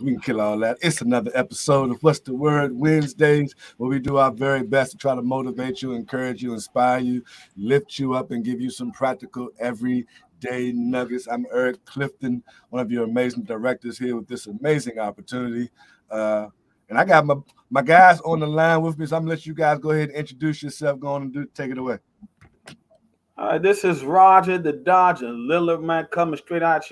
we can kill all that. It's another episode of What's the Word Wednesdays, where we do our very best to try to motivate you, encourage you, inspire you, lift you up, and give you some practical everyday nuggets. I'm Eric Clifton, one of your amazing directors here with this amazing opportunity. And I got my guys on the line with me, so I'm going to let you guys go ahead and introduce yourself. Go on and take it away. This is Roger the Dodger Lillard, man, coming straight out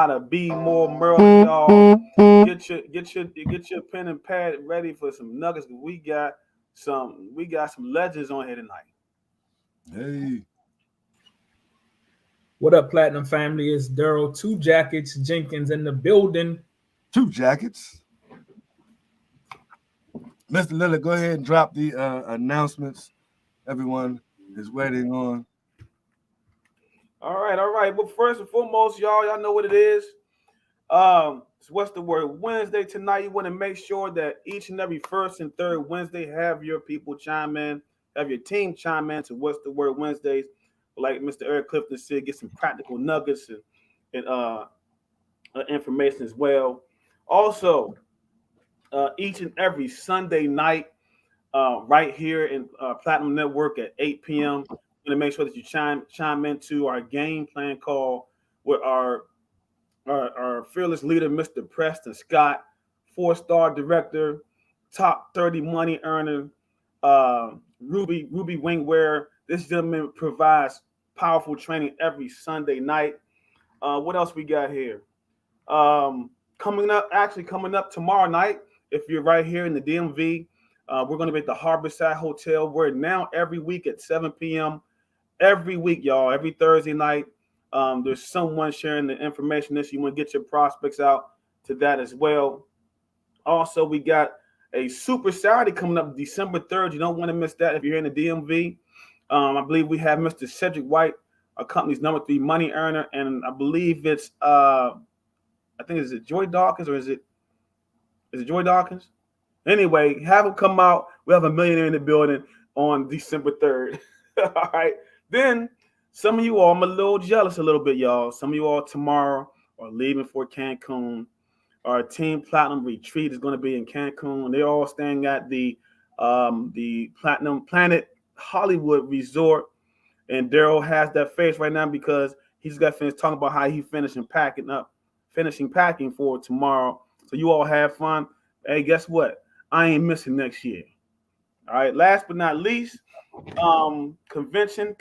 of B More, Maryland, y'all. Get your pen and pad ready for some nuggets. We got some legends on here tonight. Hey, what up, Platinum family? It's Daryl Two Jackets Jenkins in the building. Two Jackets. Mr. Lillard, go ahead and drop the announcements. Everyone is waiting on. All right. But first and foremost, y'all know what it is. It's What's the Word Wednesday tonight. You want to make sure that each and every first and third Wednesday have your people chime in, have your team chime in to What's the Word Wednesdays. Like Mr. Eric Clifton said, get some practical nuggets and information as well. Also, each and every Sunday night, right here in Platinum Network at 8 p.m. I'm going to make sure that you chime into our game plan call with our fearless leader, Mr. Preston Scott, 4-star director, top 30 money earner, Ruby Wingwear. This gentleman provides powerful training every Sunday night. What else we got here? Coming up tomorrow night, if you're right here in the DMV, we're going to be at the Harborside Hotel. We're now every week at 7 p.m. Every week, y'all. Every Thursday night, there's someone sharing the information. You want to get your prospects out to that as well. Also, we got a Super Saturday coming up December 3rd. You don't want to miss that if you're in the DMV. I believe we have Mr. Cedric White, our company's number 3 money earner, and I believe it's is it Joy Dawkins or is it Joy Dawkins? Anyway, have him come out. We have a millionaire in the building on December 3rd. All right. Then some of you all, I'm a little jealous a little bit, y'all. Some of you all tomorrow are leaving for Cancun. Our Team Platinum retreat is going to be in Cancun. They're all staying at the Platinum Planet Hollywood Resort. And Daryl has that face right now because he's got finished talking about how he finishing packing for tomorrow. So you all have fun. Hey, guess what? I ain't missing next year. All right. Last but not least, convention.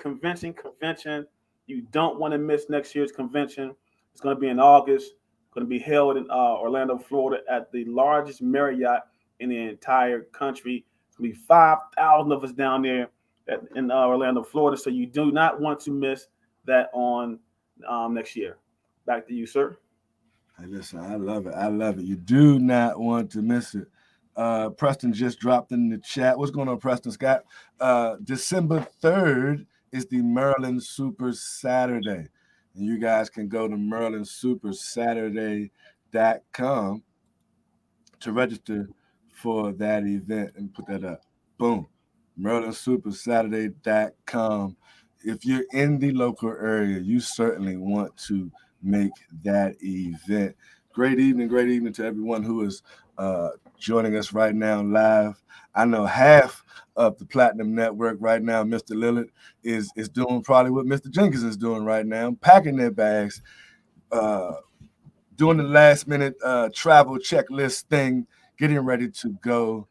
You don't want to miss next year's convention. It's going to be in August. It's going to be held in Orlando, Florida, at the largest Marriott in the entire country. It's going to be 5,000 of us down there in Orlando, Florida. So you do not want to miss that on next year. Back to you, sir. Hey, listen, I love it. You do not want to miss it. Preston just dropped in the chat. What's going on, Preston Scott? December 3rd is the Maryland Super Saturday. And you guys can go to marylandsupersaturday.com to register for that event and put that up. Boom. marylandsupersaturday.com. If you're in the local area, you certainly want to make that event. Great evening to everyone who is joining us right now live. I know half of the Platinum Network right now, Mr. Lillard, is doing probably what Mr. Jenkins is doing right now, packing their bags, doing the last minute travel checklist thing, getting ready to go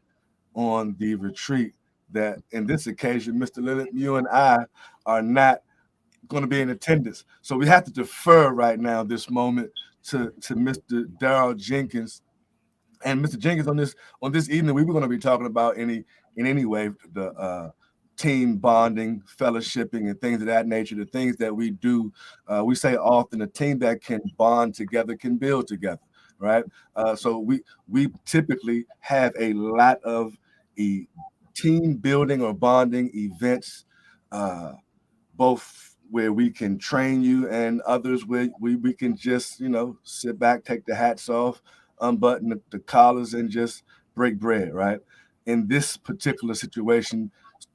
on the retreat that in this occasion, Mr. Lillard, you and I are not going to be in attendance. So we have to defer right now this moment to Mr. Daryl Jenkins. And Mr. Jenkins, on this evening, we were going to be talking about in any way the team bonding, fellowshipping, and things of that nature. The things that we do, we say often, a team that can bond together can build together, right? So we typically have a lot of team building or bonding events, both where we can train you and others where we can just sit back, take the hats off, unbutton the collars, and just break bread, right? In this particular situation,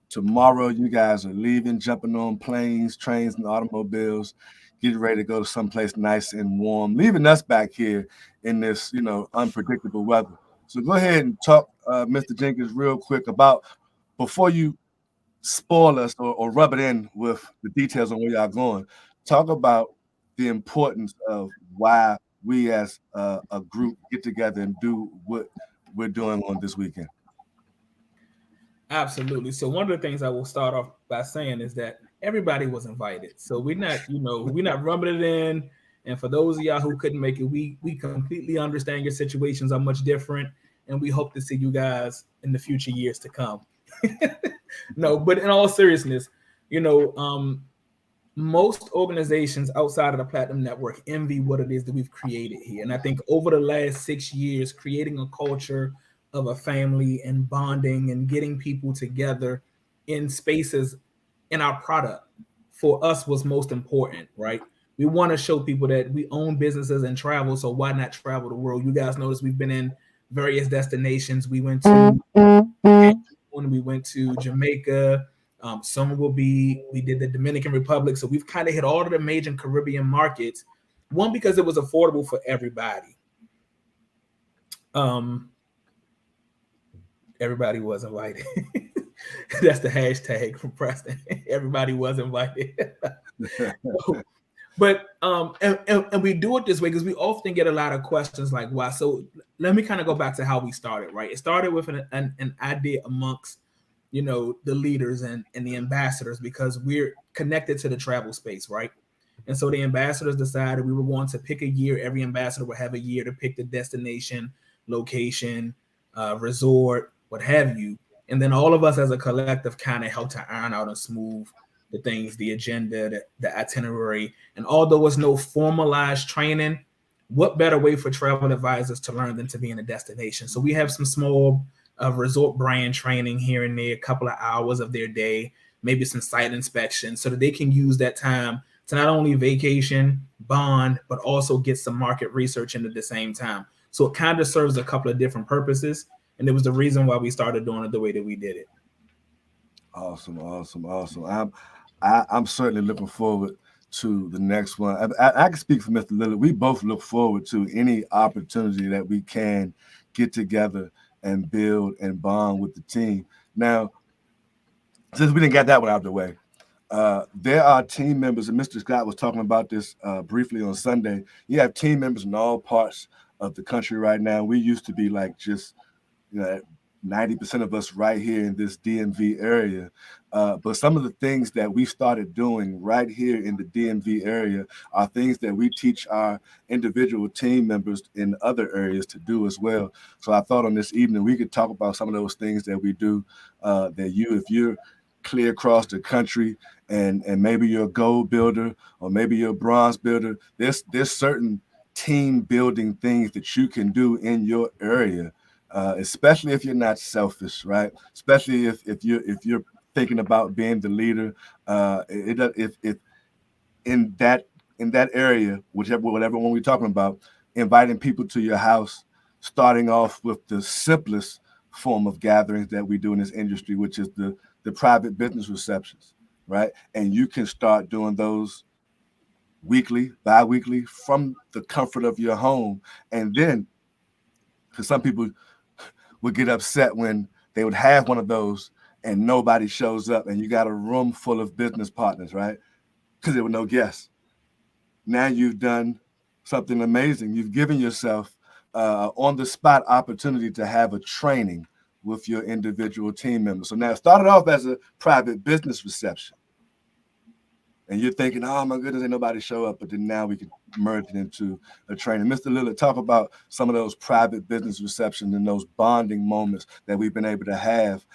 tomorrow you guys are leaving, jumping on planes, trains, and automobiles. getting ready to go to someplace nice and warm, leaving us back here in this, unpredictable weather. So go ahead and talk, Mr. Jenkins, real quick about before you spoil us or rub it in with the details on where y'all going. Talk about the importance of why we as a group get together and do what we're doing on this weekend. Absolutely. So one of the things I will start off by saying is that everybody was invited. So we're not rubbing it in. And for those of y'all who couldn't make it, we completely understand your situations are much different, and we hope to see you guys in the future years to come. No, but in all seriousness, you know, um, most organizations outside of the Platinum Network envy what it is that we've created here. And I think over the last 6 years, creating a culture of a family and bonding and getting people together in spaces in our product for us was most important, right? We want to show people that we own businesses and travel, so why not travel the world? You guys notice we've been in various destinations. We went to when we went to Jamaica. Some will be, we did the Dominican Republic. So we've kind of hit all of the major Caribbean markets. One, because it was affordable for everybody. Um, everybody was invited. That's the hashtag from Preston. Everybody was invited. But and we do it this way because we often get a lot of questions like why. So let me kind of go back to how we started, right? It started with an idea amongst the leaders and the ambassadors, because we're connected to the travel space, right? And so the ambassadors decided we were going to pick a year. Every ambassador would have a year to pick the destination, location, resort, what have you. And then all of us as a collective kind of helped to iron out and smooth the things, the agenda, the itinerary. And although it's no formalized training, what better way for travel advisors to learn than to be in a destination? So we have some small resort brand training here and there, a couple of hours of their day, maybe some site inspection, so that they can use that time to not only vacation, bond, but also get some market research in at the same time. So it kind of serves a couple of different purposes. And it was the reason why we started doing it the way that we did it. Awesome, awesome, awesome. I'm certainly looking forward to the next one. I can speak for Mr. Lillard. We both look forward to any opportunity that we can get together and build and bond with the team. Now, since we didn't get that one out of the way, there are team members, and Mr. Scott was talking about this briefly on Sunday. You have team members in all parts of the country right now. We used to be like just, 90% of us right here in this DMV area. But some of the things that we started doing right here in the DMV area are things that we teach our individual team members in other areas to do as well. So I thought on this evening we could talk about some of those things that we do if you're clear across the country and maybe you're a gold builder or maybe you're a bronze builder, there's certain team building things that you can do in your area. Especially if you're not selfish, right? Especially if you're thinking about being the leader. If in that area, whatever one we're talking about, inviting people to your house, starting off with the simplest form of gatherings that we do in this industry, which is the private business receptions, right? And you can start doing those weekly, bi-weekly from the comfort of your home. And then, because some people would get upset when they would have one of those and nobody shows up and you got a room full of business partners, right? Because there were no guests. Now you've done something amazing. You've given yourself on the spot opportunity to have a training with your individual team members. So now it started off as a private business reception. And you're thinking, oh my goodness, ain't nobody show up. But then now we can merge it into a training. Mr. Lillard, talk about some of those private business receptions and those bonding moments that we've been able to have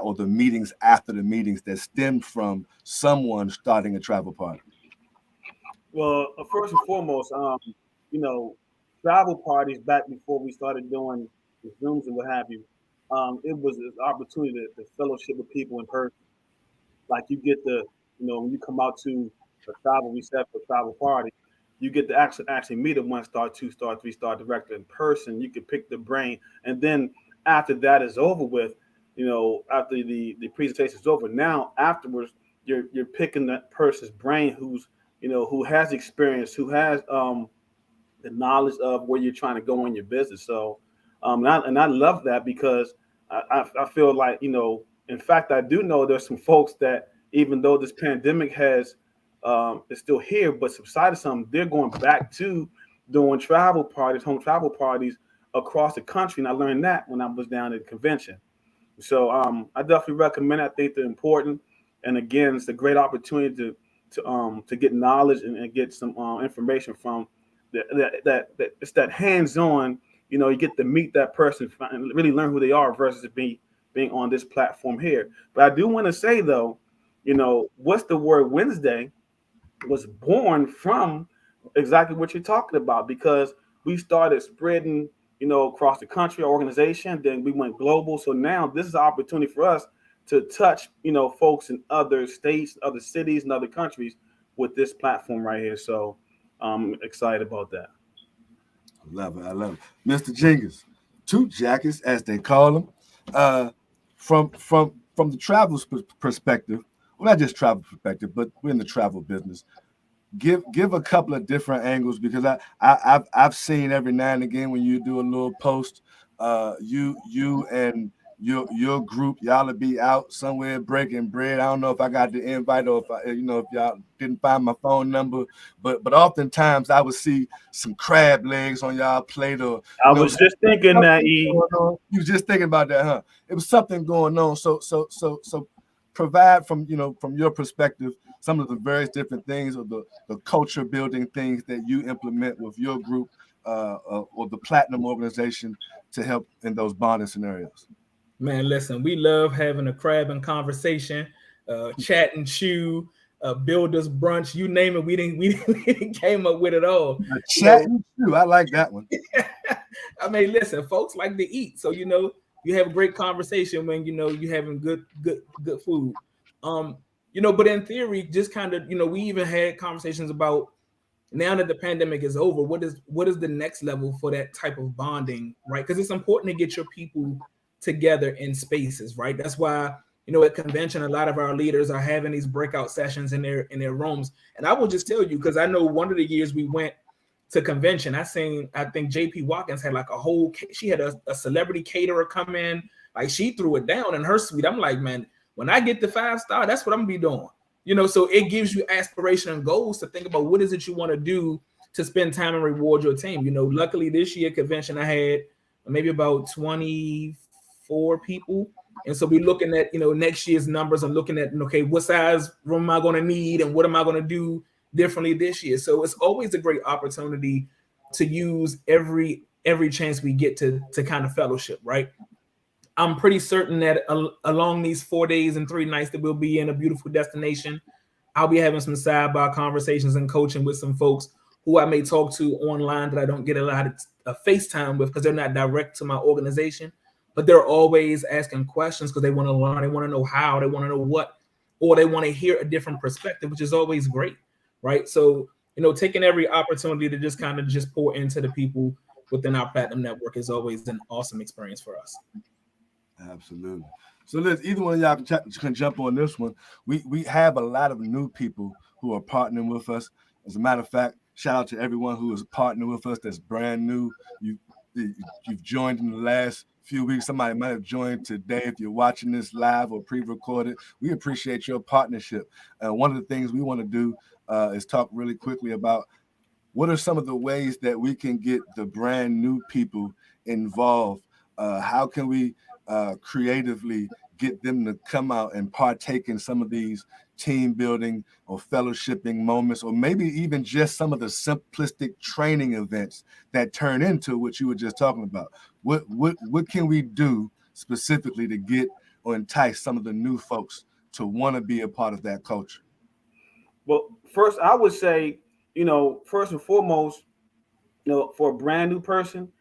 or the meetings after the meetings that stem from someone starting a travel party. Well, first and foremost, travel parties back before we started doing the Zooms and what have you, it was an opportunity to fellowship with people in person. Like you get when you come out to a travel reception, a travel party, you get to actually meet a 1-star, 2-star, 3-star director in person. You can pick the brain, and then after that is over with, after the presentation is over, now afterwards you're picking that person's brain who's who has experience, who has the knowledge of where you're trying to go in your business. So, and I love that because I feel like, in fact, I do know there's some folks that even though this pandemic has is still here, but subsided some, they're going back to doing travel parties, home travel parties across the country. And I learned that when I was down at the convention. So I definitely recommend it. I think they're important. And again, it's a great opportunity to get knowledge and get some information from that it's that hands-on. You get to meet that person and really learn who they are versus being on this platform here. But I do want to say though, what's the word Wednesday was born from exactly what you're talking about, because we started spreading, across the country, our organization, then we went global. So now this is an opportunity for us to touch, folks in other states, other cities, and other countries with this platform right here. So I'm excited about that. I love it. Mr. Jenkins, two jackets, as they call them. From the travel perspective, well, not just travel perspective, but we're in the travel business. Give a couple of different angles, because I've seen every now and again when you do a little post, you and your group, y'all will be out somewhere breaking bread. I don't know if I got the invite or if if y'all didn't find my phone number, but oftentimes I would see some crab legs on y'all plate, or I was just thinking that you was just thinking about that, huh? It was something going on. So provide from your perspective some of the various different things, or the culture building things that you implement with your group or the Platinum organization to help in those bonding scenarios. Man, listen, we love having a crab and conversation, chat and chew, builders brunch, you name it. We didn't came up with it all. Chat and chew, I like that one. I mean, listen, folks like to eat, so you have a great conversation when you having good food. But in theory, just kind of, we even had conversations about, now that the pandemic is over, what is the next level for that type of bonding, right? Because it's important to get your people together in spaces, right? That's why, at convention, a lot of our leaders are having these breakout sessions in their rooms. And I will just tell you, because I know one of the years we went to convention, I think JP Watkins had like she had a celebrity caterer come in, like she threw it down in her suite. I'm like, man, when I get the 5-star, that's what I'm gonna be doing. So it gives you aspiration and goals to think about what is it you want to do to spend time and reward your team. Luckily this year convention, I had maybe about 24 people. And so we're looking at, next year's numbers and looking at, okay, what size room am I going to need and what am I going to do differently this year? So it's always a great opportunity to use every chance we get to kind of fellowship, right? I'm pretty certain that along these 4 days and 3 nights that we'll be in a beautiful destination, I'll be having some sidebar conversations and coaching with some folks who I may talk to online that I don't get a lot of FaceTime with because they're not direct to my organization, but they're always asking questions because they want to learn, they want to know how, they want to know what, or they want to hear a different perspective, which is always great, right? So, taking every opportunity to just kind of just pour into the people within our Platinum Network is always an awesome experience for us. Absolutely. So let's, either one of y'all can jump on this one. We have a lot of new people who are partnering with us. As a matter of fact, shout out to everyone who is partnering with us that's brand new. You've joined in the last few weeks. Somebody might have joined today if you're watching this live or pre-recorded. We appreciate your partnership. One of the things we want to do is talk really quickly about what are some of the ways that we can get the brand new people involved. How can we creatively get them to come out and partake in some of these team building or fellowshipping moments, or maybe even just some of the simplistic training events that turn into what you were just talking about? What can we do specifically to get or entice some of the new folks to want to be a part of that culture? Well, first I would say, first and foremost, for a brand new person,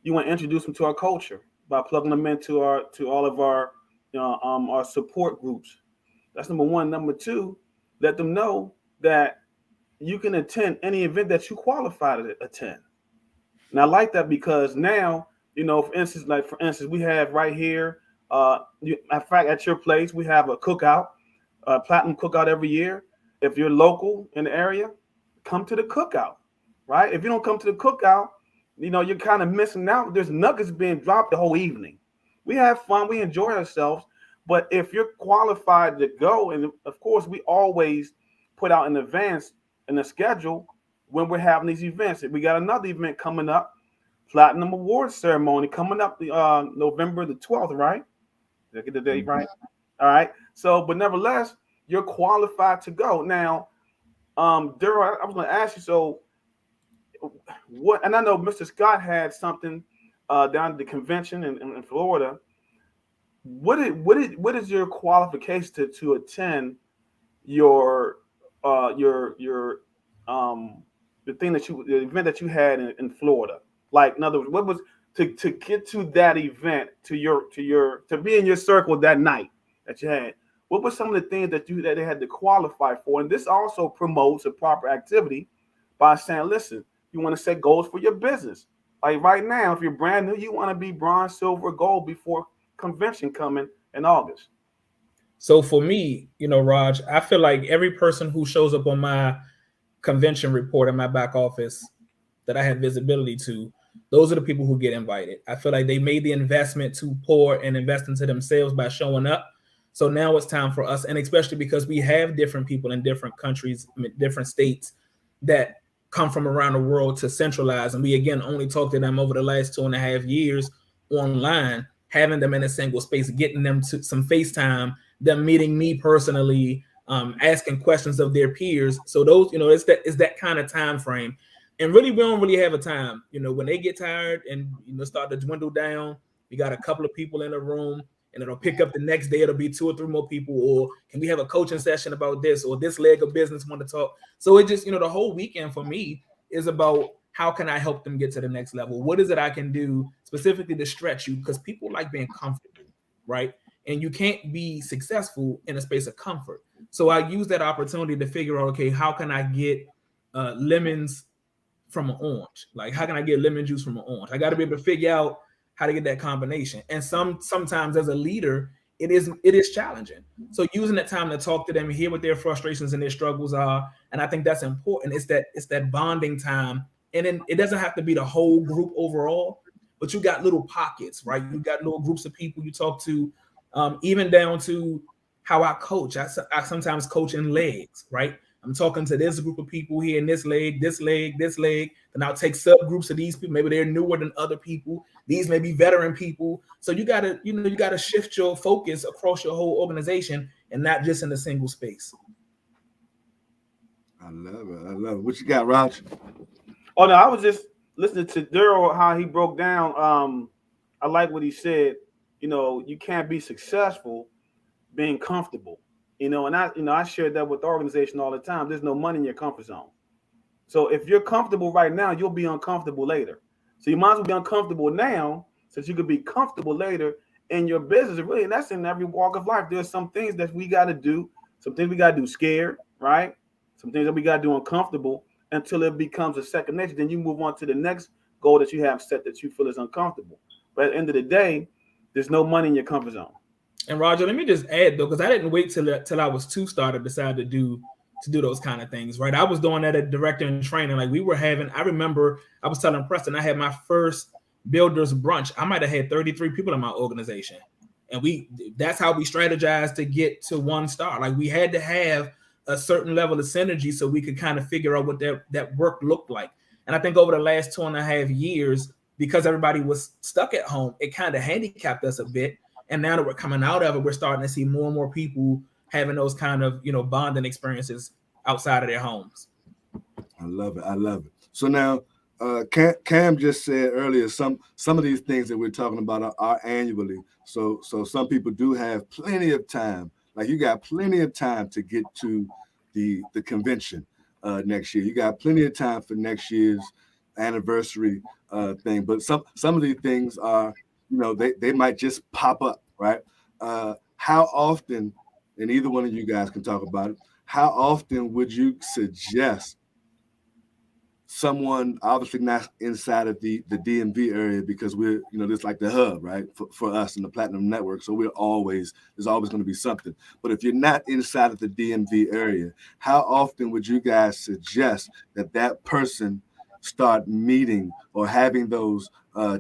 you want to introduce them to our culture by plugging them into all of our our support groups. That's number one. Number two, let them know that you can attend any event that you qualify to attend. And I like that because now, for instance, we have right here, in fact, at your place, we have a cookout, a platinum cookout every year. If you're local in the area, come to the cookout, right? If you don't come to the cookout, you're kind of missing out. There's nuggets being dropped the whole evening. We have fun, we enjoy ourselves, but if you're qualified to go, and of course we always put out in advance in the schedule when we're having these events. We got another event coming up, Platinum Awards ceremony coming up November the 12th, right? Did I get the date right? All right. So, but nevertheless, you're qualified to go. Now, Daryl, I was going to ask you, so what, and I know Mr. Scott had something down at the convention in Florida. What is your qualification to attend your the event that you had in Florida? Like, in other words, what was to get to that event, to be in your circle that night that you had? What were some of the things that they had to qualify for? And this also promotes a proper activity by saying, listen, you want to set goals for your business. Like right now, if you're brand new, you want to be bronze, silver, gold before convention coming in August. So for me, Raj, I feel like every person who shows up on my convention report in my back office that I have visibility to, those are the people who get invited. I feel like they made the investment to pour and invest into themselves by showing up. So now it's time for us, and especially because we have different people in different countries, different states that come from around the world to centralize. And we, again, only talked to them over the last 2.5 years online, having them in a single space, getting them to some FaceTime, them meeting me personally, asking questions of their peers. So those, it's that kind of time frame. And really, we don't really have a time. When they get tired and start to dwindle down, we got a couple of people in the room, and it'll pick up the next day. It'll be 2 or 3 more people. Or can we have a coaching session about this, or this leg of business want to talk? So it just, the whole weekend for me is about how can I help them get to the next level? What is it I can do specifically to stretch you? Because people like being comfortable, right? And you can't be successful in a space of comfort. So I use that opportunity to figure out, okay, how can I get lemons from an orange? Like, how can I get lemon juice from an orange? I got to be able to figure out how to get that combination. And sometimes as a leader, it is challenging. So using that time to talk to them and hear what their frustrations and their struggles are. And I think that's important. It's that bonding time. And then it doesn't have to be the whole group overall, but you got little pockets, right? You got little groups of people you talk to, even down to how I coach. I sometimes coach in legs, right? I'm talking to this group of people here in this leg, and I'll take subgroups of these people. Maybe they're newer than other people. These may be veteran people. So you gotta shift your focus across your whole organization and not just in a single space. I love it. What you got, Raj? Oh no, I was just listening to Daryl, how he broke down. I like what he said. You can't be successful being comfortable. And I share that with the organization all the time. There's no money in your comfort zone. So if you're comfortable right now, you'll be uncomfortable later. So you might as well be uncomfortable now so that you could be comfortable later in your business. Really, and that's in every walk of life. There's some things that we got to do. Some things we got to do scared, right? Some things that we got to do uncomfortable until it becomes a second nature. Then you move on to the next goal that you have set that you feel is uncomfortable. But at the end of the day, there's no money in your comfort zone. And Roger, let me just add though, because I didn't wait till I was 2-star to decide to do those kind of things, right? I was doing that at director and training. Like I remember I was telling Preston, I had my first builders brunch. I might have had 33 people in my organization. And that's how we strategized to get to 1-star. Like we had to have a certain level of synergy so we could kind of figure out what that work looked like. And I think over the last 2.5 years, because everybody was stuck at home, it kind of handicapped us a bit. And now that we're coming out of it, we're starting to see more and more people having those kind of, bonding experiences outside of their homes. I love it. So now, Cam just said earlier, some of these things that we're talking about are annually. So some people do have plenty of time. Like you got plenty of time to get to the convention next year. You got plenty of time for next year's anniversary thing. But some of these things are, they might just pop up, right? How often, and either one of you guys can talk about it, how often would you suggest someone obviously not inside of the DMV area, because we're, this like the hub, right, for us in the Platinum Network. So there's always going to be something. But if you're not inside of the DMV area, how often would you guys suggest that person start meeting or having those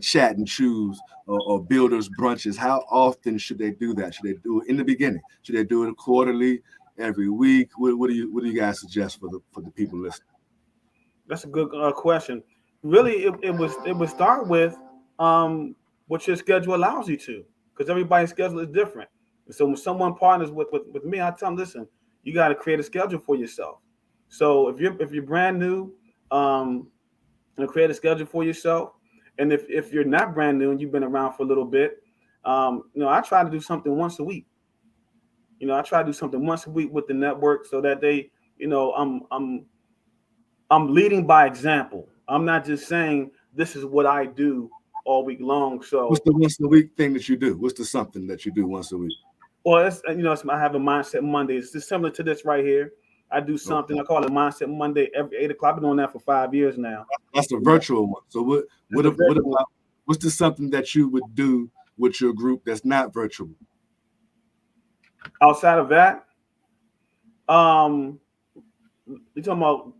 chat and choose or builders brunches? How often should they do that? Should they do it in the beginning? Should they do it quarterly, every week? What do you guys suggest for the people listening? That's a good question. Really, it would start with what your schedule allows you to, because everybody's schedule is different. And so when someone partners with me, I tell them, listen, you got to create a schedule for yourself. So if you're brand new, create a schedule for yourself. And if you're not brand new and you've been around for a little bit, I try to do something once a week. I try to do something once a week with the network so that they, I'm leading by example. I'm not just saying this is what I do all week long. So what's the once a week thing that you do? What's the something that you do once a week? Well, I have a Mindset Monday. It's just similar to this right here. I do something. I call it Mindset Monday every 8 o'clock. I've been doing that for 5 years now. That's the virtual one. So what's the something that you would do with your group that's not virtual? Outside of that, you talking about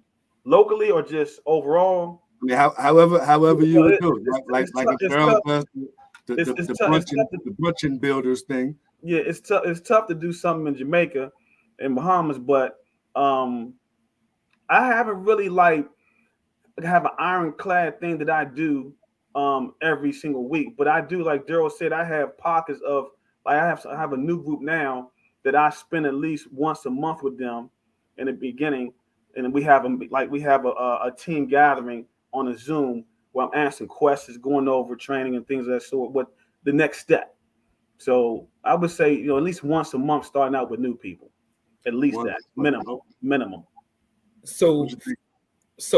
locally or just overall? I mean, however you would do it, like a girl does the brunching builders thing. Yeah, it's tough. It's tough to do something in Jamaica and Bahamas, but I haven't really have an ironclad thing that I do every single week. But I do, like Daryl said, I have pockets of I have a new group now that I spend at least once a month with them in the beginning. And we have a team gathering on a Zoom where I'm answering questions, going over training and things of that sort. What the next step? So I would say, at least once a month, starting out with new people, at least that minimum. So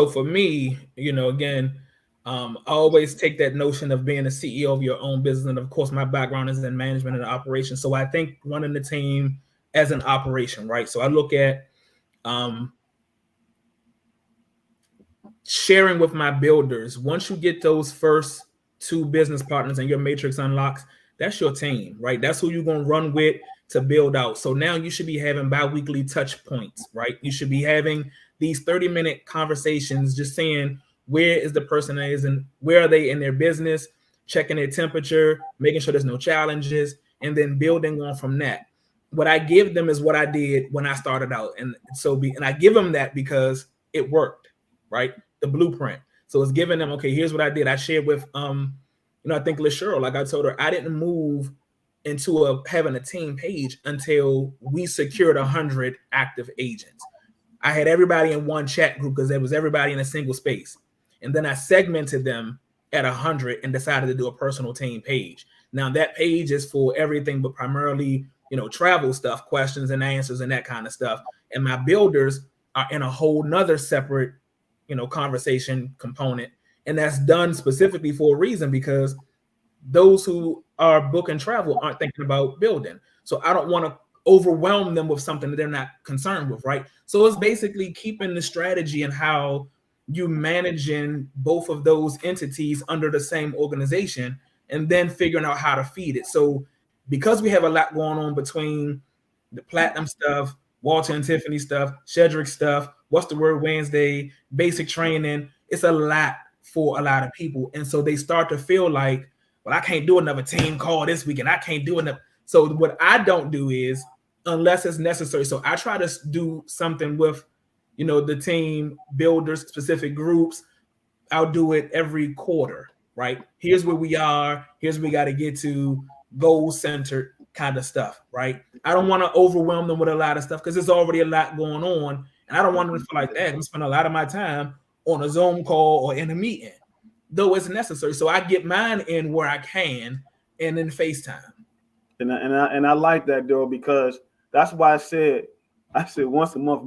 for me, again, I always take that notion of being a CEO of your own business, and of course, my background is in management and operations. So I think running the team as an operation, right? So I look at sharing with my builders. Once you get those first 2 business partners and your matrix unlocks, that's your team, right? That's who you're going to run with to build out. So now you should be having bi-weekly touch points, right? You should be having these 30-minute conversations, just saying where is the person is and where are they in their business, checking their temperature, making sure there's no challenges, and then building on from that. What I give them is what I did when I started out. And I give them that because it worked, right? The blueprint. So it's giving them, okay, here's what I did. I shared with, I think LaSheryl, like I told her, I didn't move into having a team page until we secured 100 active agents. I had everybody in one chat group because there was everybody in a single space. And then I segmented them at 100 and decided to do a personal team page. Now that page is for everything, but primarily, travel stuff, questions and answers and that kind of stuff. And my builders are in a whole nother separate, conversation component. And that's done specifically for a reason, because those who are booking travel aren't thinking about building. So I don't want to overwhelm them with something that they're not concerned with, right? So it's basically keeping the strategy and how you managing both of those entities under the same organization, and then figuring out how to feed it. So because we have a lot going on between the Platinum stuff, Walter and Tiffany stuff, Shedrick stuff, What's the Word Wednesday, basic training, it's a lot for a lot of people. And so they start to feel like, well, I can't do another team call this weekend. I can't do enough. So what I don't do is, unless it's necessary. So I try to do something with, the team builders, specific groups. I'll do it every quarter, right? Here's where we are. Here's where we got to get to, goal-centered kind of stuff, right? I don't want to overwhelm them with a lot of stuff because there's already a lot going on. And I don't want them to feel like that. I'm spending a lot of my time on a Zoom call or in a meeting, though it's necessary. So I get mine in where I can, and then FaceTime. And I like that, though, because that's why I said once a month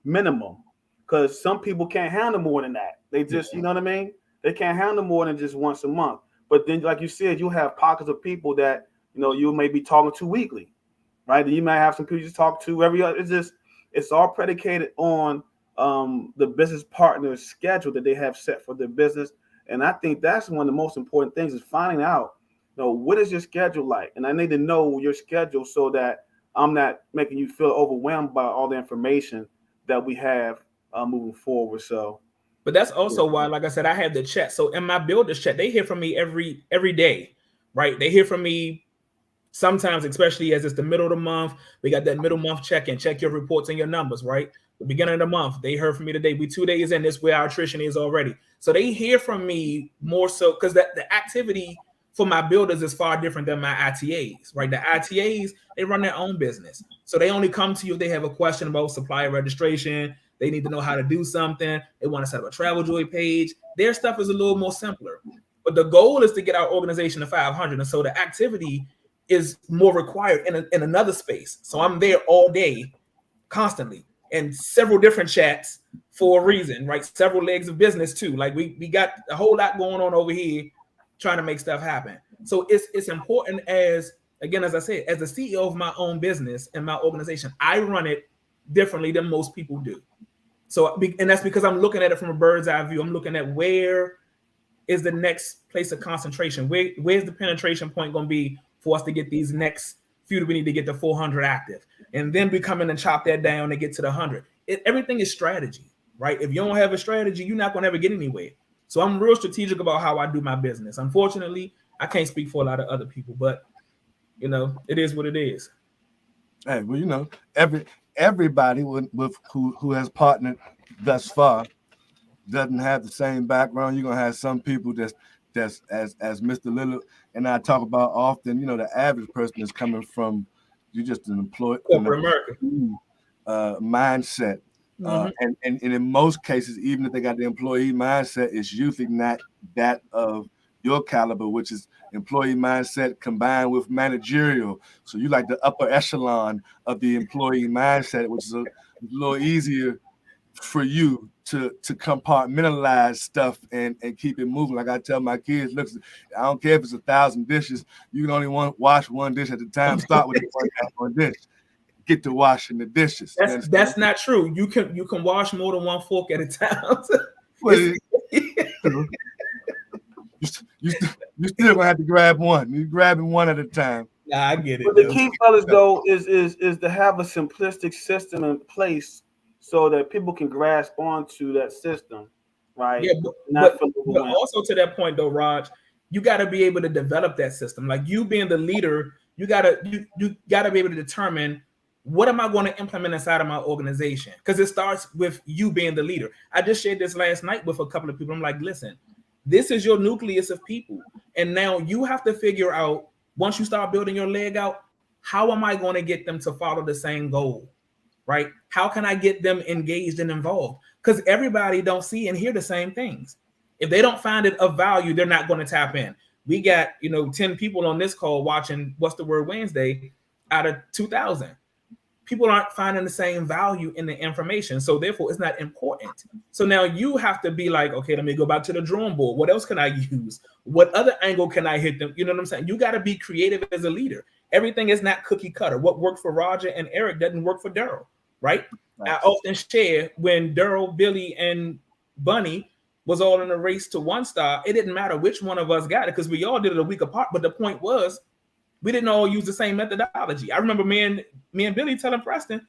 minimum, because some people can't handle more than that. They just, you know what I mean? They can't handle more than just once a month. But then, like you said, you have pockets of people that, you may be talking to weekly, right? You might have some people you talk to every other. It's all predicated on the business partner's schedule that they have set for their business. And I think that's one of the most important things is finding out, what is your schedule like? And I need to know your schedule so that I'm not making you feel overwhelmed by all the information that we have moving forward. So, but that's also why, like I said, I have the chat. So in my builders chat, they hear from me every day, right? They hear from me sometimes, especially as it's the middle of the month. We got that middle month check-in, check your reports and your numbers, right? The beginning of the month, they heard from me today. We 2 days in, this where our attrition is already. So they hear from me more so because the activity for my builders is far different than my ITAs, right? The ITAs, they run their own business. So they only come to you if they have a question about supplier registration. They need to know how to do something. They want to set up a travel joy page. Their stuff is a little more simpler. But the goal is to get our organization to 500. And so the activity is more required in another space. So I'm there all day, constantly, in several different chats for a reason, right? Several legs of business too. Like we got a whole lot going on over here trying to make stuff happen. So it's important as I said, as the CEO of my own business and my organization, I run it differently than most people do. So, and that's because I'm looking at it from a bird's eye view. I'm looking at where is the next place of concentration? Where's the penetration point going to be for us to get these next few that we need to get to 400 active? And then we come in and chop that down and get to the 100. Everything is strategy, right? If you don't have a strategy, you're not going to ever get anywhere. So I'm real strategic about how I do my business. Unfortunately, I can't speak for a lot of other people, but it is what it is. Hey, well, everybody with who has partnered thus far doesn't have the same background. You're gonna have some people that's as Mr. Lillard and I talk about often. The average person is coming from you're just an employee corporate America mindset. Mm-hmm. And in most cases, even if they got the employee mindset, it's usually not that of your caliber, which is employee mindset combined with managerial. So you like the upper echelon of the employee mindset, which is a little easier for you to compartmentalize stuff and keep it moving. Like I tell my kids, look, I don't care if it's 1,000 dishes, you can only wash one dish at a time. Start with one dish. Get to washing the dishes. That's not true. You can wash more than one fork at a time. You still gonna have to grab one. You're grabbing one at a time. Yeah, I get it. But the key, fellas, though, is to have a simplistic system in place so that people can grasp onto that system, right? Yeah, but also to that point, though, Raj, you got to be able to develop that system. Like you being the leader, you gotta be able to determine what am I going to implement inside of my organization, because it starts with you being the leader. I just shared this last night with a couple of people. I'm like, listen, this is your nucleus of people, and now you have to figure out, once you start building your leg out, how am I going to get them to follow the same goal, right? How can I get them engaged and involved? Because everybody don't see and hear the same things. If they don't find it of value, they're not going to tap in. We got 10 people on this call watching What's the Word Wednesday out of 2,000. People aren't finding the same value in the information, so therefore it's not important. So now you have to be like, okay, let me go back to the drawing board. What else can I use? What other angle can I hit them? You know what I'm saying? You got to be creative as a leader. Everything is not cookie cutter. What worked for Roger and Eric doesn't work for Daryl, right? Nice. I often share when Daryl, Billy, and Bunny was all in a race to 1 star, it didn't matter which one of us got it because we all did it a week apart. But the point was, we didn't all use the same methodology. I remember me and Billy telling Preston,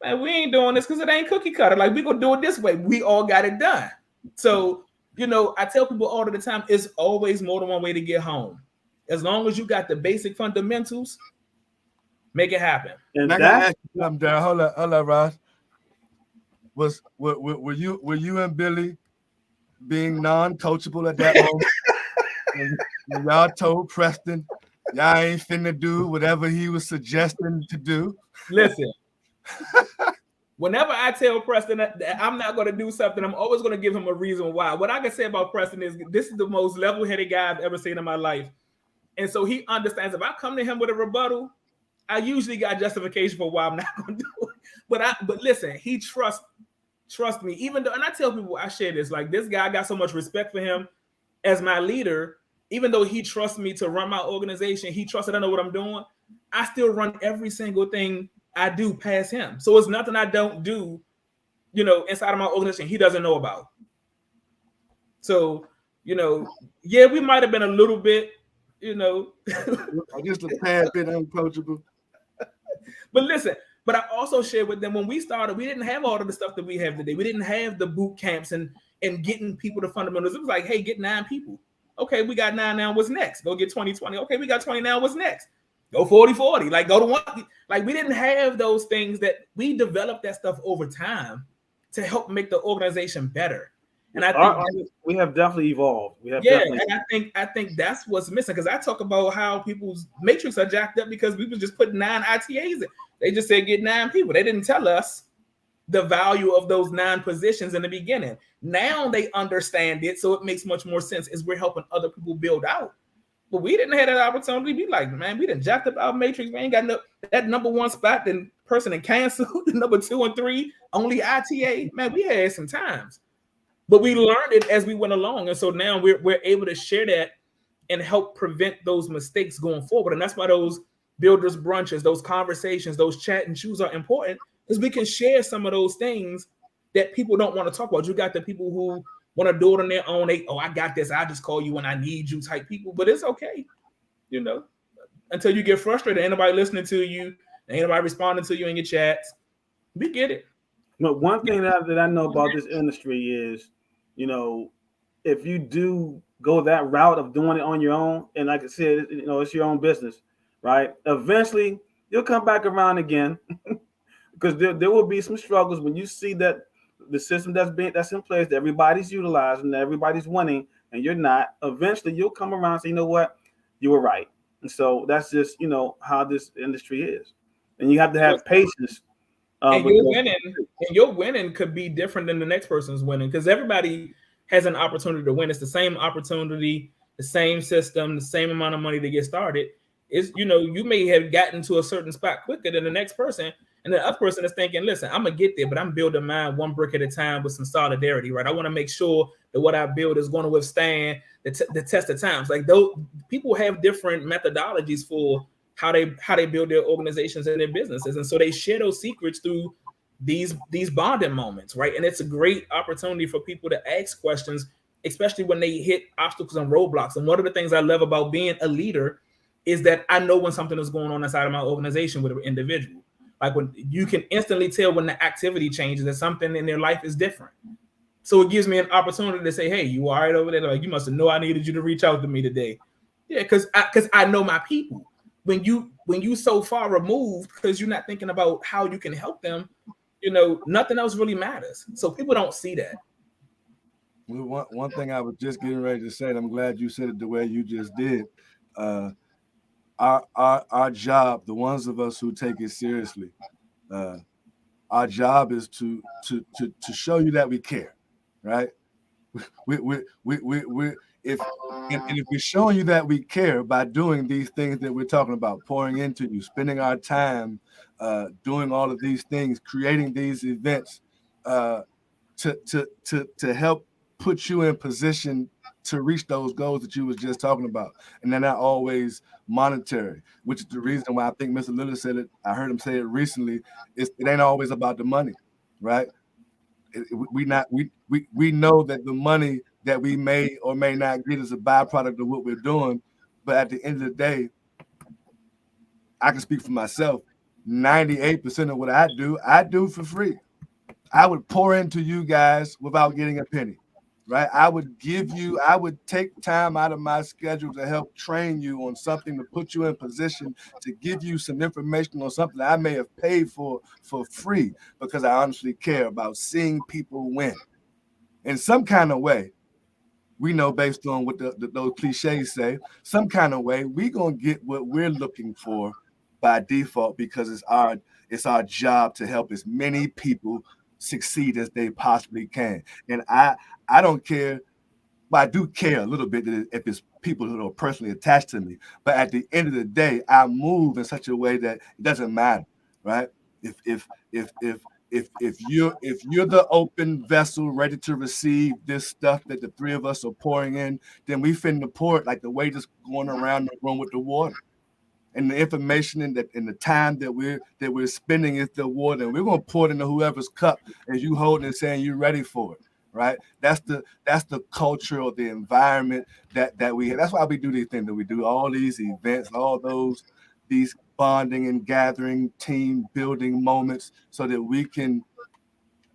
man, we ain't doing this because it ain't cookie cutter. Like, we gonna do it this way. We all got it done. So, I tell people all the time, it's always more than one way to get home. As long as you got the basic fundamentals, make it happen. And I gotta ask you something, Darryl. Hold up, Ross. Were you and Billy being non-coachable at that moment? when y'all told Preston y'all ain't finna do whatever he was suggesting to do? Listen, whenever I tell Preston that I'm not going to do something, I'm always going to give him a reason why. What I can say about Preston is this is the most level-headed guy I've ever seen in my life. And so he understands if I come to him with a rebuttal, I usually got justification for why I'm not going to do it. But listen, he trusts me, even though, and I tell people, I share this, like, this guy, I got so much respect for him as my leader. Even though he trusts me to run my organization, he trusts that I know what I'm doing, I still run every single thing I do past him. So it's nothing I don't do, inside of my organization he doesn't know about. So, yeah, we might have been a little bit, just a tad bit unapproachable. But listen, but I also shared with them when we started, we didn't have all of the stuff that we have today. We didn't have the boot camps and getting people to fundamentals. It was like, hey, get 9 people. Okay, we got 9 now. What's next? Go get 20. Okay, we got 20 now. What's next? Go 40. Like, go to 1. Like, we didn't have those things. That we developed that stuff over time to help make the organization better. And I think we have definitely evolved. And I think that's what's missing, because I talk about how people's matrix are jacked up because we was just putting 9 ITAs in. They just said get 9 people. They didn't tell us the value of those 9 positions in the beginning. Now they understand it, so it makes much more sense as we're helping other people build out. But we didn't have that opportunity. Be like, man, we done jacked up our matrix. We ain't got that number 1 spot. Then person and canceled. Number 2 and 3 only ITA. Man, we had some times. But we learned it as we went along. And so now we're able to share that and help prevent those mistakes going forward. And that's why those builders brunches, those conversations, those chat and choose are important, because we can share some of those things that people don't want to talk about. You got the people who want to do it on their own. I got this. I just call you when I need you type people. But it's okay, until you get frustrated. Ain't nobody listening to you. Ain't nobody responding to you in your chats. We get it. But one thing that I know about this industry is, if you do go that route of doing it on your own, and like I said, it's your own business, right? Eventually, you'll come back around again, because there will be some struggles when you see that the system that's in place, that everybody's utilizing, that everybody's winning, and you're not. Eventually, you'll come around and say, you know what, you were right. And so that's just how this industry is, and you have to have patience. And your winning could be different than the next person's winning, because everybody has an opportunity to win. It's the same opportunity, the same system, the same amount of money to get started. It's you may have gotten to a certain spot quicker than the next person, and the other person is thinking, listen, I'm gonna get there, but I'm building mine 1 brick at a time with some solidarity, right? I want to make sure that what I build is going to withstand the test of times. Like, those people have different methodologies for how they build their organizations and their businesses, and so they share those secrets through these bonding moments, right? And it's a great opportunity for people to ask questions, especially when they hit obstacles and roadblocks. And one of the things I love about being a leader is that I know when something is going on inside of my organization with an individual. Like, when you can instantly tell when the activity changes, that something in their life is different. So it gives me an opportunity to say, hey, you all right over there? Like, you must have known I needed you to reach out to me today. Yeah, because I know my people. When you so far removed, because you're not thinking about how you can help them, nothing else really matters. So people don't see that. Well, one thing I was just getting ready to say, and I'm glad you said it the way you just did. Our job, the ones of us who take it seriously, our job is to show you that we care, right? If we're showing you that we care by doing these things that we're talking about, pouring into you, spending our time, doing all of these things, creating these events, to help put you in position to reach those goals that you was just talking about. And they're not always monetary, which is the reason why I think Mr. Lillard said it. I heard him say it recently. It ain't always about the money, right? We know that the money that we may or may not get is a byproduct of what we're doing. But at the end of the day, I can speak for myself. 98% of what I do for free. I would pour into you guys without getting a penny, right? I would take time out of my schedule to help train you on something, to put you in position, to give you some information on something that I may have paid for free, because I honestly care about seeing people win in some kind of way. We know, based on what those cliches say, some kind of way we gonna get what we're looking for by default, because it's our job to help as many people succeed as they possibly can. And I don't care, but I do care a little bit if it's people who are personally attached to me. But at the end of the day, I move in such a way that it doesn't matter, right? If you're the open vessel ready to receive this stuff that the three of us are pouring in, then we finna pour it like the waiter's going around the room with the water. and the information and the time that we're spending is the award, and we're gonna pour it into whoever's cup as you holding and saying you're ready for it. Right? That's the culture or the environment that we have. That's why we do these things that we do, all these events, all these bonding and gathering, team building moments, so that we can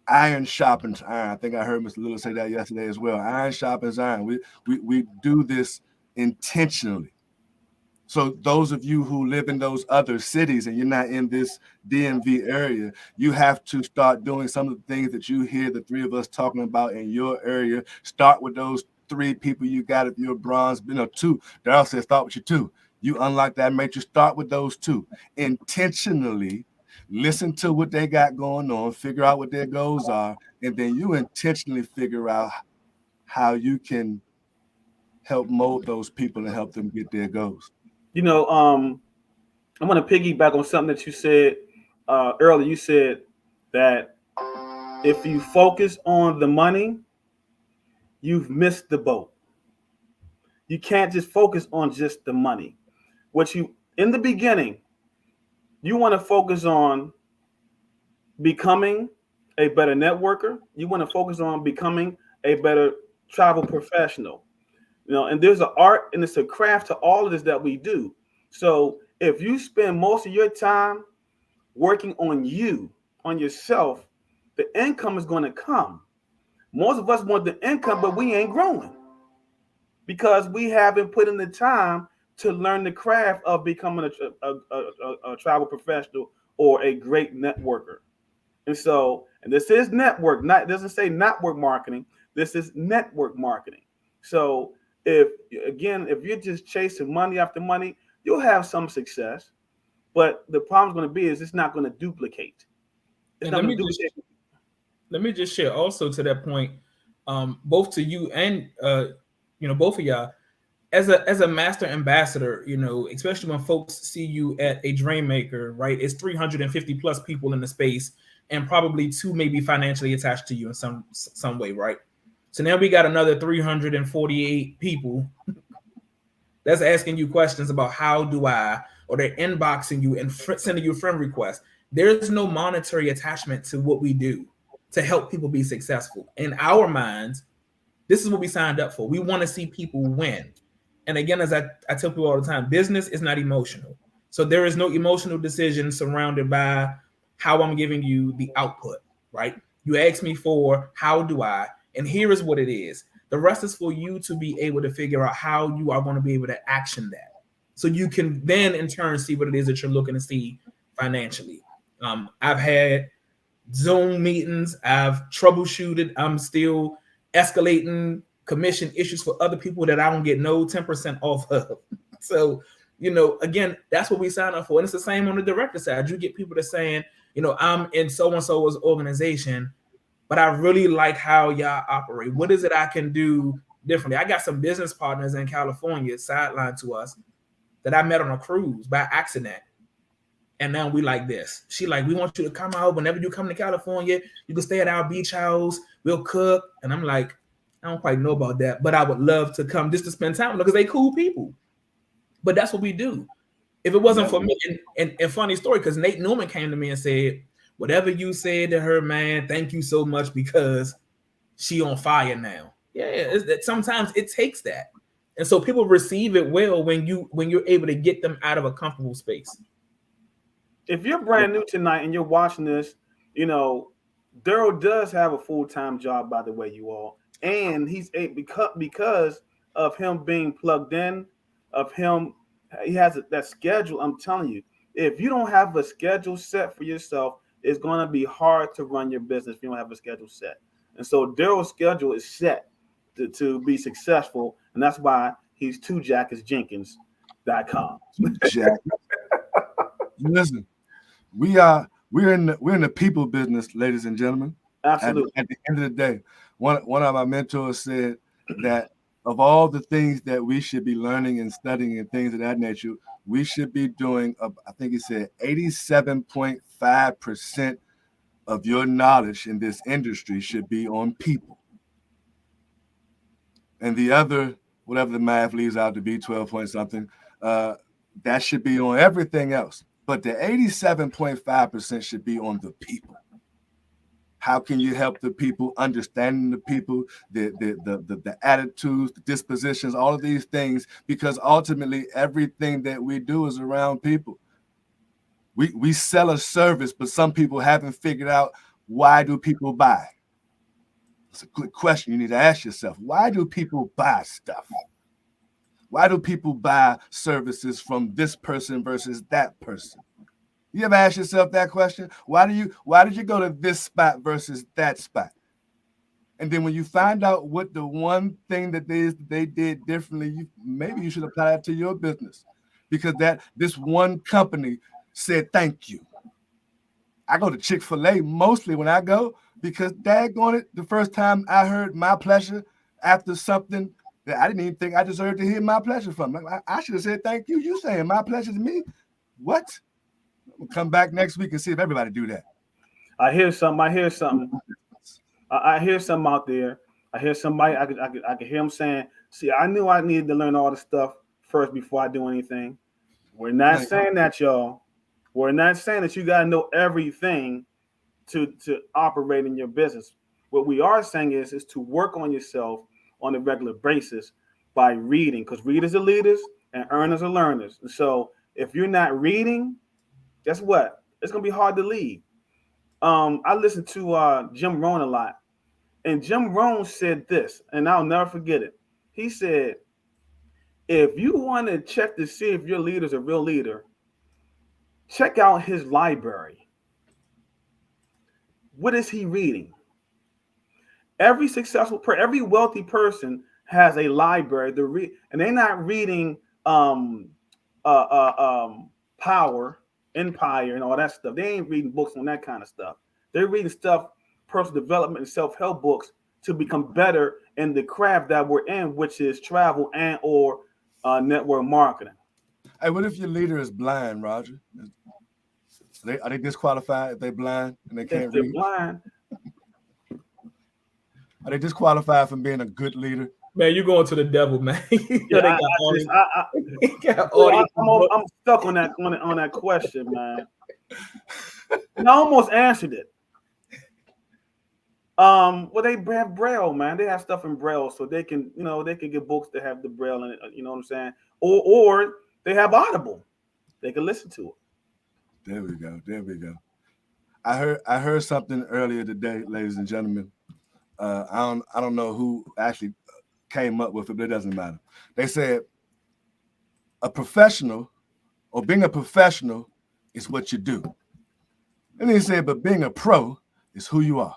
iron sharpens iron. I think I heard Mr. Little say that yesterday as well. Iron sharpens iron. We do this intentionally. So those of you who live in those other cities and you're not in this DMV area, you have to start doing some of the things that you hear the three of us talking about in your area. Start with those 3 people you got if you're bronze, 2. Darryl said start with your 2. You unlock that matrix, start with those 2. Intentionally listen to what they got going on, figure out what their goals are, and then you intentionally figure out how you can help mold those people and help them get their goals. I'm going to piggyback on something that you said earlier. You said that if you focus on the money, you've missed the boat. You can't just focus on just the money. In the beginning, you want to focus on becoming a better networker. You want to focus on becoming a better travel professional. And there's an art and it's a craft to all of this that we do. So if you spend most of your time working on you, on yourself, the income is going to come. Most of us want the income, but we ain't growing because we haven't put in the time to learn the craft of becoming a travel professional or a great networker. And this is network, it doesn't say network marketing. This is network marketing. So if you're just chasing money after money, you'll have some success, but the problem's going to be is it's not going to duplicate. Let me just share also to that point, both to you and both of y'all, as a master ambassador, especially when folks see you at a Dreammaker, right? It's 350 plus people in the space, and probably 2 maybe financially attached to you in some way, right? So now we got another 348 people that's asking you questions about how do I, or they're inboxing you and sending you friend requests. There's no monetary attachment to what we do to help people be successful. In our minds, this is what we signed up for. We want to see people win. And again, as I tell people all the time, business is not emotional. So there is no emotional decision surrounded by how I'm giving you the output, right? You ask me for how do I, and here is what it is. The rest is for you to be able to figure out how you are going to be able to action that. So you can then in turn see what it is that you're looking to see financially. I've had Zoom meetings. I've troubleshooted. I'm still escalating commission issues for other people that I don't get no 10% off of. So, again, that's what we sign up for. And it's the same on the director side. You get people that saying, I'm in so-and-so's organization, but I really like how y'all operate. What is it I can do differently? I got some business partners in California sidelined to us that I met on a cruise by accident. And now we like this. She like, we want you to come out whenever you come to California. You can stay at our beach house. We'll cook. And I'm like, I don't quite know about that, but I would love to come just to spend time with them because they cool people. But that's what we do. If it wasn't for me, and funny story, because Nate Newman came to me and said, whatever you said to her, man, thank you so much because she on fire now. Yeah, sometimes it takes that. And so people receive it well when you're able to get them out of a comfortable space. If you're brand new tonight and you're watching this, Daryl does have a full-time job, by the way, you all. And he's because of him being plugged in, he has that schedule. I'm telling you, if you don't have a schedule set for yourself, it's going to be hard to run your business if you don't have a schedule set. And so Daryl's schedule is set to be successful, and that's why he's 2JackusJenkins.com. Listen, we're in the people business, ladies and gentlemen. Absolutely. At the end of the day, one of my mentors said that of all the things that we should be learning and studying and things of that nature, we should be doing, I think he said 87.5% of your knowledge in this industry should be on people. And the other, whatever the math leaves out to be, 12 point something, That should be on everything else. But the 87.5% should be on the people. How can you help the people, understanding the people, the attitudes, the dispositions, all of these things? Because ultimately, everything that we do is around people. We sell a service, but some people haven't figured out, why do people buy? It's a good question you need to ask yourself. Why do people buy stuff? Why do people buy services from this person versus that person? You ever ask yourself that question? Why did you go to this spot versus that spot? And then when you find out what the one thing that they did differently, maybe you should apply that to your business, because this one company said thank you. I go to Chick-fil-A mostly when I go, because daggone it, the first time I heard my pleasure after something that I didn't even think I deserved to hear my pleasure from. I should have said thank you. You saying my pleasure to me? What? We'll come back next week and see if everybody do that. I hear something. I hear something out there. I hear somebody. I could hear them saying, "See, I knew I needed to learn all the stuff first before I do anything." We're not saying that, y'all. We're not saying that you got to know everything to operate in your business. What we are saying is to work on yourself on a regular basis by reading, because readers are leaders and earners are learners. And so if you're not reading, guess what? It's gonna be hard to lead. I listen to Jim Rohn a lot, and Jim Rohn said this, and I'll never forget it. He said, if you want to check to see if your leader is a real leader, check out his library. What is he reading? Every every wealthy person has a library to read, and they're not reading Power, Empire, and all that stuff. They ain't reading books on that kind of stuff. They're reading stuff, personal development and self-help books, to become better in the craft that we're in, which is travel and or network marketing. Hey, what if your leader is blind, Roger? Are they disqualified if they're blind and they can't read? Blind. Are they disqualified from being a good leader? Man, you're going to the devil, man. I'm stuck on that question, man. I almost answered it. Well, they have Braille, man. They have stuff in Braille, so they can get books that have the Braille in it. You know what I'm saying? Or they have Audible. They can listen to it. There we go. I heard something earlier today, ladies and gentlemen. I don't know who actually came up with it, but it doesn't matter. They said a professional, or being a professional, is what you do. And they said, but being a pro is who you are.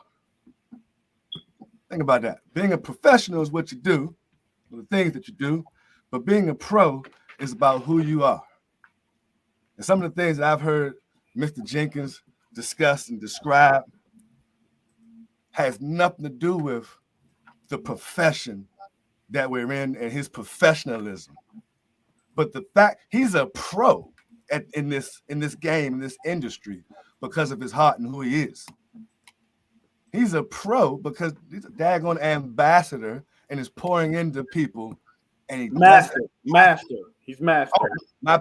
Think about that. Being a professional is what you do, the things that you do, but being a pro is about who you are. And some of the things that I've heard Mr. Jenkins discuss and describe has nothing to do with the profession that we're in and his professionalism. But the fact he's a pro in this game, in this industry, because of his heart and who he is. He's a pro because he's a daggone ambassador and is pouring into people. And he master. He's master. Oh, my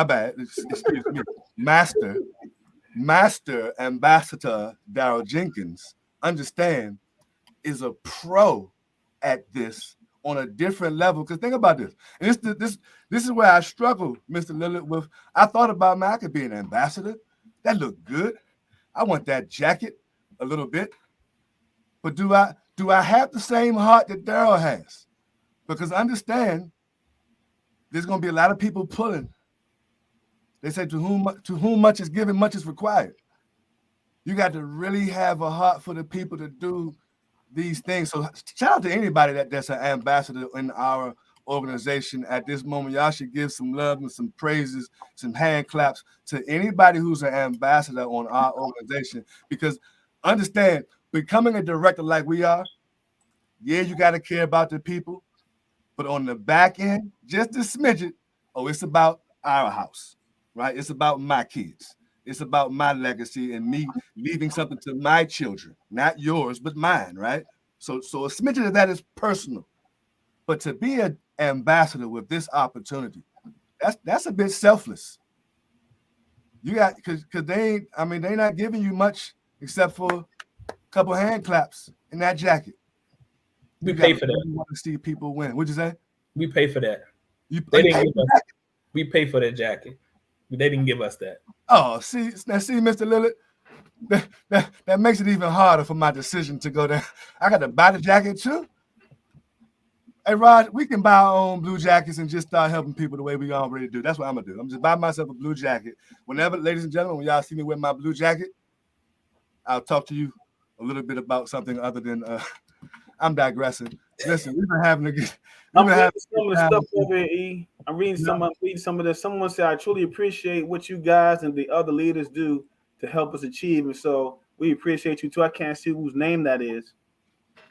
bad. Excuse me. Master Ambassador Daryl Jenkins, understand, is a pro at this on a different level. Because think about this. And this is where I struggle, Mr. Lillard, with. I thought about, man, I could be an ambassador. That looked good. I want that jacket a little bit. But do I have the same heart that Daryl has? Because understand, there's going to be a lot of people pulling. They say to whom much is given, much is required. You got to really have a heart for the people to do these things. So shout out to anybody that's an ambassador in our organization at this moment. Y'all should give some love and some praises, some hand claps to anybody who's an ambassador on our organization. Because understand, becoming a director like we are, yeah, you got to care about the people. But on the back end, just a smidget, it's about our house, right? It's about my kids. It's about my legacy and me leaving something to my children, not yours, but mine, right? So a smidget of that is personal. But to be an ambassador with this opportunity, that's a bit selfless. You got because they not giving you much except for a couple hand claps in that jacket. We pay for that. You want to see people win. What'd you say? We pay for that. They didn't give us. We pay for that jacket. They didn't give us that. Oh, see, Mr. Lillard, that makes it even harder for my decision to go there. I got to buy the jacket too. Hey, Raj, we can buy our own blue jackets and just start helping people the way we already do. That's what I'm going to do. I'm just buy myself a blue jacket. Whenever, ladies and gentlemen, when y'all see me wear my blue jacket, I'll talk to you a little bit about something other than I'm digressing. Listen, we've been having a good. I'm reading some of the stuff over here, E. I'm reading some of this. Someone said, I truly appreciate what you guys and the other leaders do to help us achieve. And so we appreciate you too. I can't see whose name that is.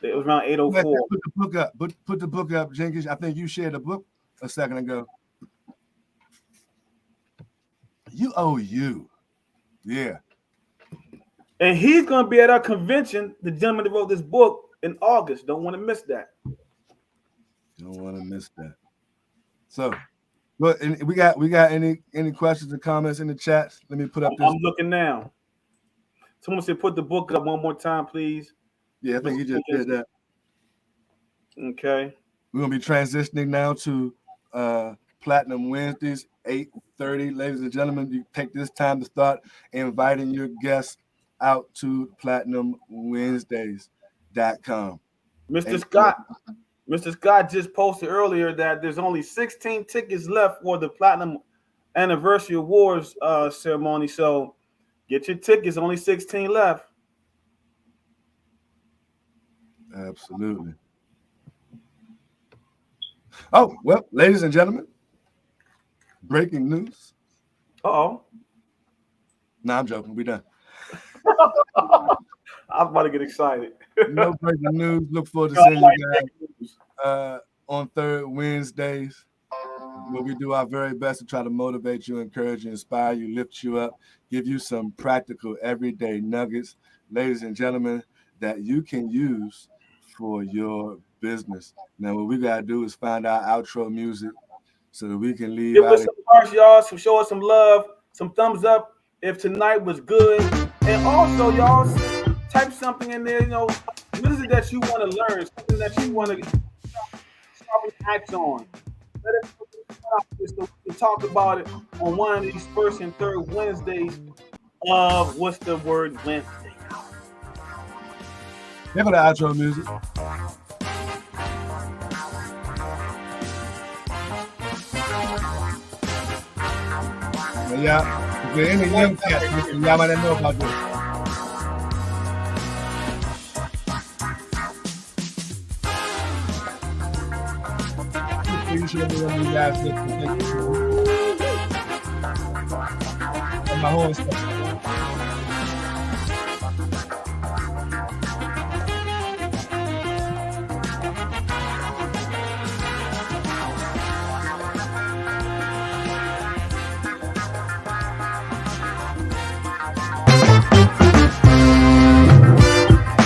It was around 804. Put the book up. Put the book up, Jenkins. I think you shared the book a second ago. You. Yeah. And he's going to be at our convention, the gentleman that wrote this book, in August. Don't want to miss that. Don't want to miss that. So, well, we got any questions or comments in the chats? Let me put up this. I'm looking now. Someone said put the book up one more time, please. Yeah, I think you just did that. Okay. We're gonna be transitioning now to Platinum Wednesdays, 8:30. Ladies and gentlemen, you take this time to start inviting your guests out to PlatinumWednesdays.com. Mr. Scott just posted earlier that there's only 16 tickets left for the Platinum Anniversary Awards ceremony. So get your tickets. Only 16 left. Absolutely. Oh, well, ladies and gentlemen, breaking news. Uh-oh. Nah, I'm joking. We done. I'm about to get excited. No breaking news. Look forward to seeing you guys on third Wednesdays, where we do our very best to try to motivate you, encourage you, inspire you, lift you up, give you some practical everyday nuggets, ladies and gentlemen, that you can use for your business. Now, what we got to do is find our outro music so that we can leave. Give us some hearts, y'all. Show us some love, some thumbs up if tonight was good. And also, y'all, type something in there. You know, what is it that you want to learn? Something that you want to act on. Let us so we can talk about it on one of these first and third Wednesdays of What's the Word Wednesday. Give it the outro music. Yeah, if there are any young cats, y'all might not know about this. You should have been one of these guys that my whole stuff.